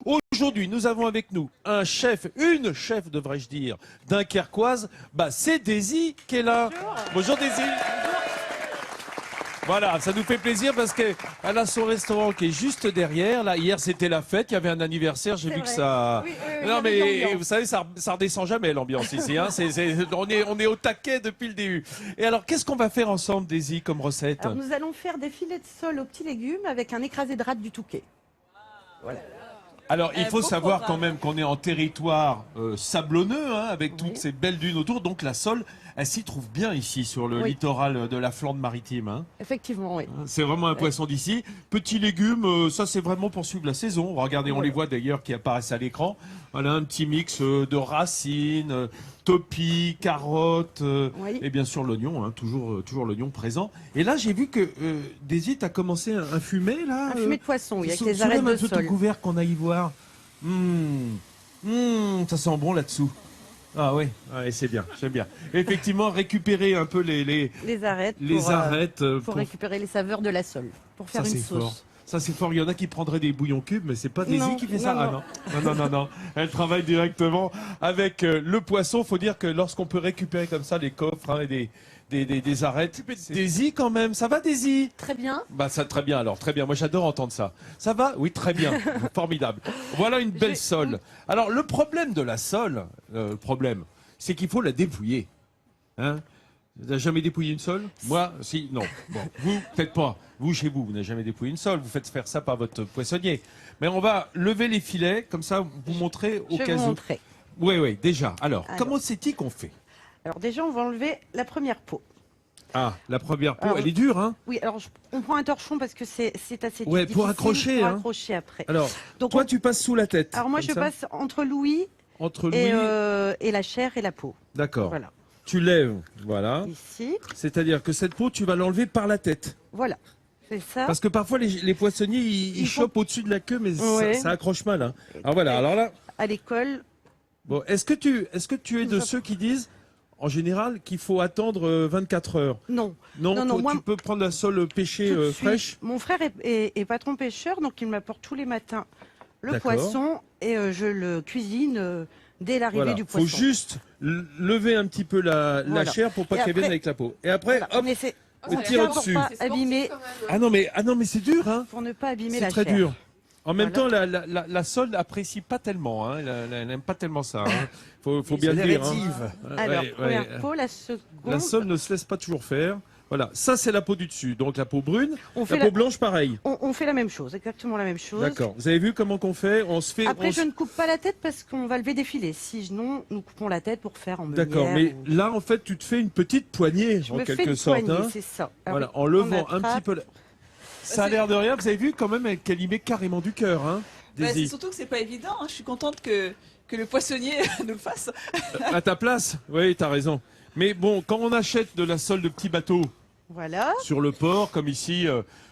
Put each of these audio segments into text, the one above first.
Aujourd'hui, nous avons avec nous un chef, une chef devrais-je dire, dunkerquoise. C'est Daisy qui est là. Bonjour Daisy. Voilà, ça nous fait plaisir parce qu'elle a son restaurant qui est juste derrière. Là, hier c'était la fête, il y avait un anniversaire, j'ai vu que ça. Oui, Non mais vous savez, ça redescend jamais l'ambiance ici. Hein. On est au taquet depuis le début. Et alors, qu'est-ce qu'on va faire ensemble, Daisy, comme recette? Alors, nous allons faire des filets de sole aux petits légumes avec un écrasé de rate du Touquet. Voilà. Alors, il faut savoir quand même qu'on est en territoire sablonneux, hein, avec toutes ces belles dunes autour. Donc, la sole, elle s'y trouve bien ici, sur le littoral de la Flandre-Maritime. Hein. Effectivement, oui. C'est vraiment un poisson d'ici. Petits légumes, ça, c'est vraiment pour suivre la saison. Regardez, on les voit d'ailleurs qui apparaissent à l'écran. Voilà, un petit mix de racines, topis, carottes, et bien sûr l'oignon, hein, toujours l'oignon présent. Et là, j'ai vu que Daisy, tu as commencé un fumet, là. Un fumet de poisson, oui, avec les arêtes arêtes de sol. sole. Couvert qu'on aille voir. Ça sent bon là-dessous. Ah oui, c'est bien, j'aime bien. Effectivement, récupérer un peu les arêtes pour récupérer les saveurs de la sole, pour faire une sauce. Fort. Ça c'est fort, il y en a qui prendraient des bouillons cubes, mais c'est pas Daisy qui fait ça. Non. Elle travaille directement avec le poisson. Faut dire que lorsqu'on peut récupérer comme ça les coffres, hein, et des arêtes. Daisy quand même, ça va Daisy? Très bien. Ça très bien alors, très bien. Moi j'adore entendre ça. Ça va? Oui, très bien. Formidable. Voilà une belle sole. Alors le problème de la sole, c'est qu'il faut la dépouiller. Hein? Vous n'avez jamais dépouillé une sole? Moi, si, non. Bon, vous, peut-être pas. Vous, chez vous, vous n'avez jamais dépouillé une sole. Vous faites faire ça par votre poissonnier. Mais on va lever les filets, comme ça, vous montrer au cas où. Je vais vous montrer. Oui, déjà. Alors, comment c'est-il qu'on fait? Alors déjà, on va enlever la première peau. Ah, la première peau, elle est dure, hein? Oui, alors on prend un torchon parce que c'est assez difficile. Pour accrocher, pour accrocher après. Alors, donc, toi, tu passes sous la tête. Alors moi, je passe entre l'ouïe et la chair et la peau. D'accord. Voilà. Tu lèves, voilà. Ici. C'est-à-dire que cette peau, tu vas l'enlever par la tête. Voilà. C'est ça. Parce que parfois, les poissonniers, ils chopent au-dessus de la queue, mais ça accroche mal. Hein. Alors voilà, alors là... À l'école... Bon, est-ce que tu es de ceux qui disent, en général, qu'il faut attendre 24 heures? Non. Non, moi, tu peux prendre la sole pêchée fraîche? Mon frère est patron pêcheur, donc il m'apporte tous les matins le poisson et je le cuisine dès l'arrivée du poisson. Il faut juste lever un petit peu la chair pour pas qu'elle vienne avec la peau. Et après, hop, on tire au-dessus. Ah non, mais c'est dur, hein. Pour ne pas abîmer la chair. C'est très dur. En même temps, la sole n'apprécie pas tellement. Hein. Elle n'aime pas tellement ça. Hein. Faut bien le dire. Hein. Alors, première peau, la seconde. La sole ne se laisse pas toujours faire. Voilà, ça c'est la peau du dessus. Donc la peau brune, la peau blanche pareil. On fait la même chose, exactement la même chose. D'accord. Vous avez vu comment qu'on fait? Après, je ne coupe pas la tête parce qu'on va lever des filets. Sinon, nous coupons la tête pour faire en meunière. D'accord, mais là en fait, tu te fais une petite poignée en quelque sorte. C'est ça. Voilà, en levant un petit peu. Ça a l'air de rien. Vous avez vu quand même qu'elle y met carrément du cœur, hein. C'est surtout que c'est pas évident. Hein. Je suis contente que le poissonnier nous le fasse. À ta place, oui, t'as raison. Mais bon, quand on achète de la sole de petits bateaux, sur le port, comme ici,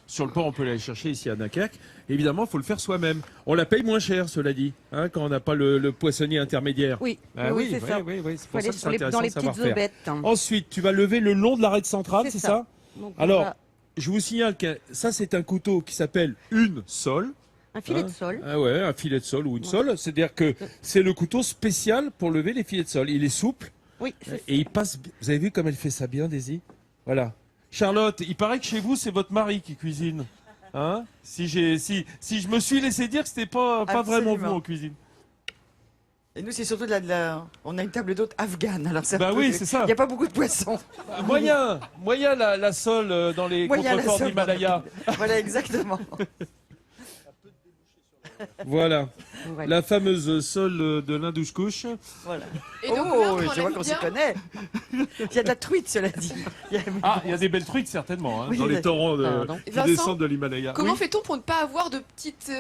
sur le port, on peut aller chercher ici à Dunkerque. Évidemment, il faut le faire soi-même. On la paye moins cher, cela dit, hein, quand on n'a pas le poissonnier intermédiaire. Oui, c'est ça. Oui, c'est pour ça que c'est intéressant dans les de savoir petites aubettes. faire. Ensuite, tu vas lever le long de l'arête centrale, c'est ça? Donc, alors, je vous signale que ça, c'est un couteau qui s'appelle une sole. Un filet de sole. Ah ouais, un filet de sole ou une sole. C'est-à-dire que c'est le couteau spécial pour lever les filets de sole. Il est souple. Oui. Et il passe. Vous avez vu comme elle fait ça bien, Daisy? Voilà. Charlotte, il paraît que chez vous, c'est votre mari qui cuisine. Hein? Si je me suis laissé dire que c'était pas vraiment vous en cuisine. Et nous, c'est surtout on a une table d'hôte afghane. Alors ça c'est ça. Il n'y a pas beaucoup de poissons. Moyen la sole dans les contreforts d'Himalaya. Voilà, exactement. Voilà, la fameuse sole de l'Hindouche-Couche. Voilà. Et donc, je vois qu'on s'y connaît. Il y a de la truite, cela dit. Il y a des belles truites certainement, hein, dans les torrents qui descendent de l'Himalaya. Comment fait-on pour ne pas avoir de petites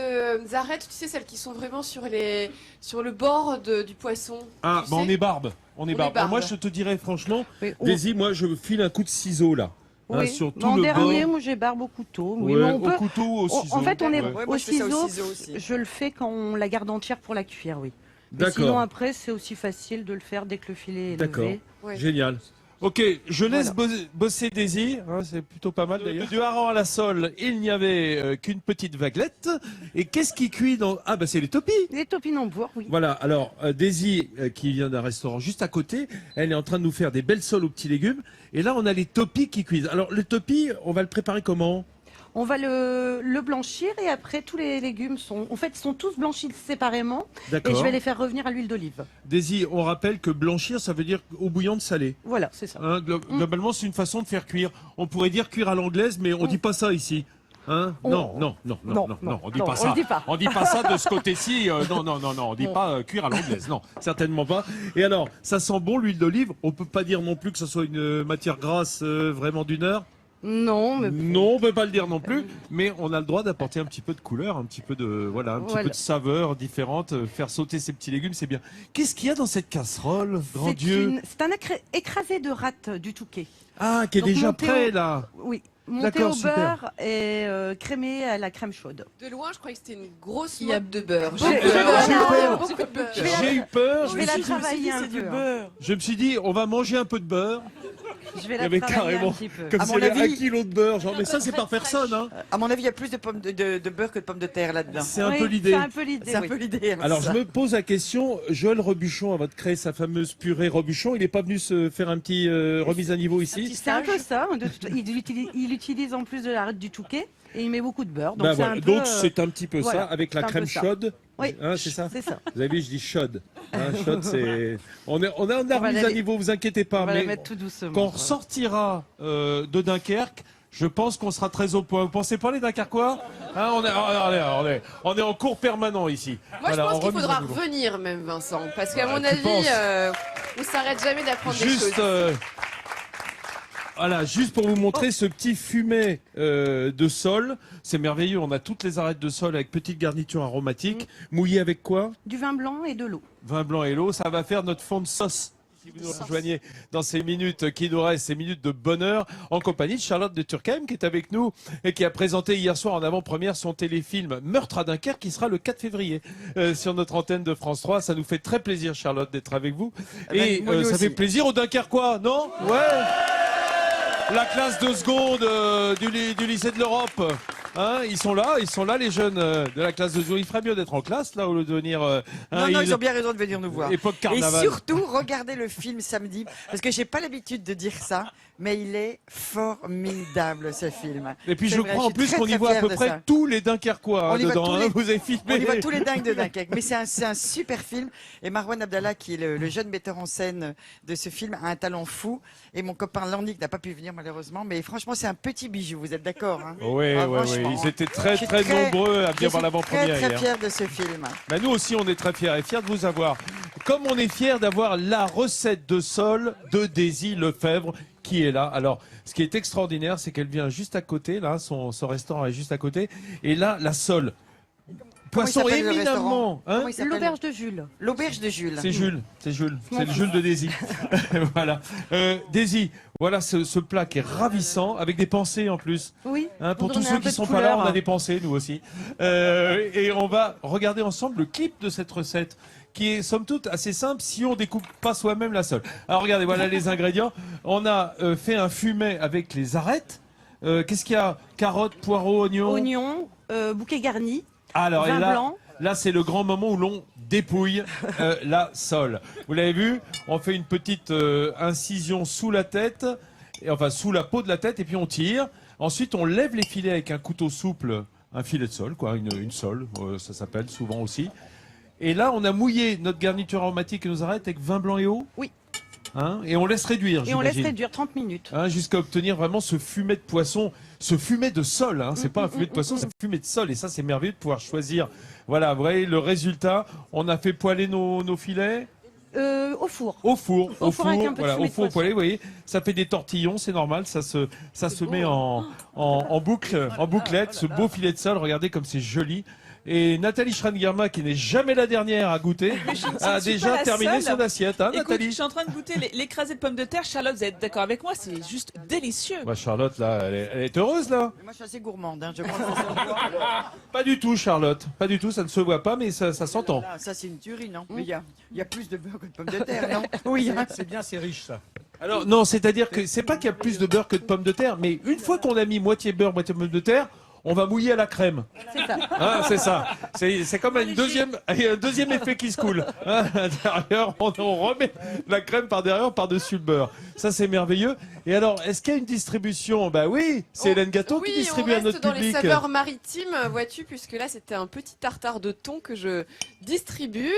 arêtes, tu sais, celles qui sont vraiment sur le bord du poisson? On est barbe. Alors, moi, je te dirais franchement, Daisy, moi, je file un coup de ciseau là. Oui. Sur tout en le dernier, bord. moi j'ai barbe au couteau. Oui, au couteau, au ciseau. En fait, on est au ciseau aussi. Je le fais quand on la garde entière pour la cuire, oui. D'accord. Sinon, après, c'est aussi facile de le faire dès que le filet est levé. Génial. Ok, je laisse bosser Daisy, hein, c'est plutôt pas mal d'ailleurs. Du hareng à la sole, il n'y avait qu'une petite vaguelette. Et qu'est-ce qui cuit dans... Ah bah c'est les topis. Les topinambours, oui. Voilà, alors Daisy, qui vient d'un restaurant juste à côté, elle est en train de nous faire des belles soles aux petits légumes. Et là, on a les topis qui cuisent. Alors le topi, on va le préparer comment? On va le blanchir et après tous les légumes sont tous blanchis séparément. Et D'accord. je vais les faire revenir à l'huile d'olive. Daisy, on rappelle que blanchir, ça veut dire eau bouillante salée. Voilà, c'est ça. Hein, globalement, c'est une façon de faire cuire. On pourrait dire cuire à l'anglaise, mais on dit pas ça ici. Hein non, on dit pas ça. On dit pas ça de ce côté-ci. Non, on dit pas cuire à l'anglaise. Non, certainement pas. Et alors, ça sent bon l'huile d'olive. On peut pas dire non plus que ce soit une matière grasse vraiment d'une heure. Non, mais... Non, on peut pas le dire non plus, mais on a le droit d'apporter un petit peu de couleur, un petit peu de peu de saveur différente, faire sauter ces petits légumes, c'est bien. Qu'est-ce qu'il y a dans cette casserole, grand Dieu? C'est un écrasé de rate du Touquet. Ah, qui est Donc, déjà monté prêt là. Oui, monté D'accord, au super. beurre et crémé à la crème chaude. De loin, je croyais que c'était une grosse Il y a motte de beurre. J'ai eu peur. Beaucoup de beurre. J'ai eu peur. Je vais la travailler un peu. Je me suis dit, on va manger un peu de beurre. Je vais Il y la avait travailler carrément un petit peu. comme À s'il mon y avait avis- 1 kilo de beurre. Genre, mais ça, c'est par personne. Hein. À mon avis, il y a plus de pommes de beurre que de pommes de terre là-dedans. C'est un Oui, peu l'idée. C'est un peu l'idée, C'est un oui. peu l'idée. hein, Alors, ça. je me pose la question, Joël Robuchon, avant de créer sa fameuse purée Robuchon, il n'est pas venu se faire un petit remise à niveau ici? C'est un peu ça. Il utilise en plus de la rate du Touquet et il met beaucoup de beurre. Donc Ben c'est voilà. un peu, Donc c'est un petit peu voilà, ça, avec la c'est un crème peu ça. chaude. Oui, Hein, c'est ça. c'est ça. Vous avez vu, je dis chaude. Hein, chaude, c'est. On a va remise à l'aller- niveau, vous inquiétez pas. On va la Mais mettre tout doucement. quand on voilà. ressortira de Dunkerque, je pense qu'on sera très au point. Vous pensez pas les Dunkerquois? Hein, on est en cours permanent ici. Moi, Voilà, je en pense qu'il remise faudra à niveau. revenir même, Vincent. Parce qu'à mon tu avis, penses on s'arrête jamais d'apprendre des Juste, choses. voilà, juste pour vous montrer ce petit fumet de sol. C'est merveilleux. On a toutes les arêtes de sol avec petite garniture aromatique. Mouillé avec quoi? Du vin blanc et de l'eau. Vin blanc et l'eau. Ça va faire notre fond de sauce. Si vous nous rejoignez dans ces minutes qui nous restent, ces minutes de bonheur, en compagnie de Charlotte de Turckheim qui est avec nous et qui a présenté hier soir en avant-première son téléfilm Meurtre à Dunkerque qui sera le 4 février sur notre antenne de France 3. Ça nous fait très plaisir, Charlotte, d'être avec vous. Et moi, nous ça aussi. fait plaisir aux Dunkerquois, non? Ouais. La classe de seconde du lycée de l'Europe. Hein, ils sont là, les jeunes de la classe de seconde. Il ferait mieux d'être en classe, là, au lieu de venir... Non, ils ont bien raison de venir nous voir. Époque Et carnaval. surtout, regardez le film samedi, parce que j'ai pas l'habitude de dire ça, mais il est formidable ce film. Et puis C'est je vrai, crois je en suis plus très, qu'on y très voit à fière peu de près ça. tous les Dunkerquois On y voit dedans. tous Hein, les- vous avez filmé. On y voit tous les dingues de Dunkerque, mais c'est un super film. Et Marwan Abdallah, qui est le jeune metteur en scène de ce film, a un talent fou. Et mon copain Landic n'a pas pu venir malheureusement, mais franchement, c'est un petit bijou. Vous êtes d'accord hein Oui, Ah, oui, oui. franchement, Ils étaient très, je suis très nombreux à je venir voir suis l'avant-première Très, très hier. fier de ce film. Bah, nous aussi, on est très fiers et fiers de vous avoir. Comme on est fiers d'avoir la recette de sol de Daisy Lefebvre qui est là. Alors, ce qui est extraordinaire, c'est qu'elle vient juste à côté, là, son restaurant est juste à côté. Et là, la sole. Comment il Poisson s'appelle, le éminemment. restaurant Hein Comment il s'appelle L'auberge de Jules. L'auberge de Jules. c'est Jules, c'est le Jules de Daisy. Voilà. Daisy, voilà ce plat qui est ravissant, avec des pensées en plus. Oui. Hein, pour On tous donne ceux un qui peu de sont pas là, couleur. on a des pensées, nous aussi. Et on va regarder ensemble le clip de cette recette, qui est somme toute assez simple si on découpe pas soi-même la sole. Alors regardez, voilà les ingrédients. On a fait un fumet avec les arêtes. Qu'est-ce qu'il y a? Carottes, poireaux, oignons. Oignons, bouquet garni, Alors, et vin là, blanc. là c'est le grand moment où l'on dépouille la sole. Vous l'avez vu? On fait une petite incision sous la tête, enfin sous la peau de la tête, et puis on tire. Ensuite, on lève les filets avec un couteau souple, un filet de sole, quoi, une sole, ça s'appelle souvent aussi. Et là, on a mouillé notre garniture aromatique et nos arêtes avec vin blanc et eau. Oui. Hein, et on laisse réduire, Et on laisse j'imagine. réduire 30 minutes. Hein, jusqu'à obtenir vraiment ce fumet de poisson, ce fumet de sol. Hein. C'est pas un fumet de poisson, c'est un fumet de sol. Et ça, c'est merveilleux de pouvoir choisir. Voilà, vous voyez le résultat. On a fait poêler nos filets Au four. au four. Au four avec un peu de voilà, fumet au de four poisson. poêlé, vous voyez. Ça fait des tortillons, c'est normal. Ça se met en boucle, en bouclette. Ce beau filet de sol, regardez comme c'est joli. Et Nathalie Schrangerma, qui n'est jamais la dernière à goûter, a suis déjà pas la terminé seule. son assiette. Hein, Écoute, je Nathalie? suis en train de goûter l'écrasé de pommes de terre. Charlotte, vous êtes d'accord avec moi? C'est juste délicieux. Bah, Charlotte, là, elle est heureuse, là. Moi, je suis assez gourmande. Hein, je crois que ça se voit. Pas du tout, Charlotte. Pas du tout, ça ne se voit pas, mais ça s'entend. Là, ça, c'est une tuerie, non? Mais il y a plus de beurre que de pommes de terre, non? Oui. hein. C'est bien, c'est riche ça. Alors non, c'est-à-dire que c'est pas qu'il y a plus de beurre que de pommes de terre, mais une fois qu'on a mis moitié beurre, moitié pommes de terre, on va mouiller à la crème. C'est ça. Hein, c'est ça. C'est comme un deuxième effet qui se coule. Hein, à l'intérieur, on remet la crème par derrière, par-dessus le beurre. Ça, c'est merveilleux. Et alors, est-ce qu'il y a une distribution? Bah oui, c'est Hélène Gâteau qui distribue à notre dans public. les saveurs maritimes, vois-tu, puisque là, c'était un petit tartare de thon que je distribue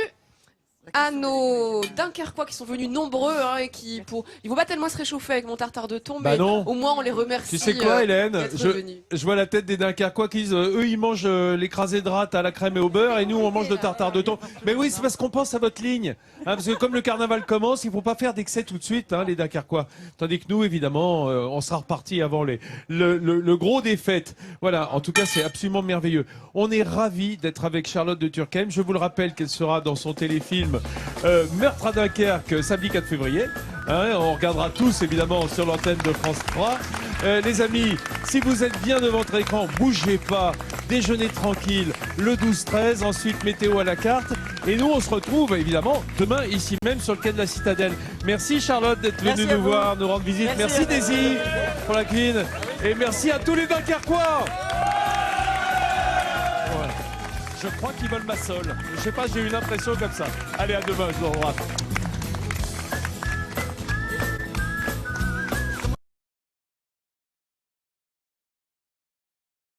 à nos Dunkerquois qui sont venus nombreux et ils vont pas tellement se réchauffer avec mon tartare de thon, mais non. au moins on les remercie. Tu sais quoi, Hélène, d'être venus. je vois la tête des Dunkerquois qui disent, eux, ils mangent l'écrasé de rate à la crème et au beurre, et nous, on mange le tartare de thon. Mais oui, c'est parce qu'on pense à votre ligne. Hein, parce que comme le carnaval commence, il faut pas faire d'excès tout de suite, hein, les Dunkerquois. Tandis que nous, évidemment, on sera reparti avant le gros des fêtes. Voilà, en tout cas, c'est absolument merveilleux. On est ravis d'être avec Charlotte de Turckheim. Je vous le rappelle qu'elle sera dans son téléfilm Meurtre à Dunkerque, samedi 4 février. Hein, on regardera tous, évidemment, sur l'antenne de France 3. Les amis, si vous êtes bien devant votre écran, bougez pas, déjeunez tranquille, le 12-13, ensuite météo à la carte. Et nous, on se retrouve, évidemment, demain, ici même, sur le quai de la Citadelle. Merci Charlotte d'être venue nous voir, nous rendre visite. Merci Daisy pour la cuisine. Et merci à tous les Dunkerquois. Voilà. Je crois qu'ils veulent ma sole. Je sais pas, j'ai eu l'impression comme ça. Allez, à demain, je vous embrasse.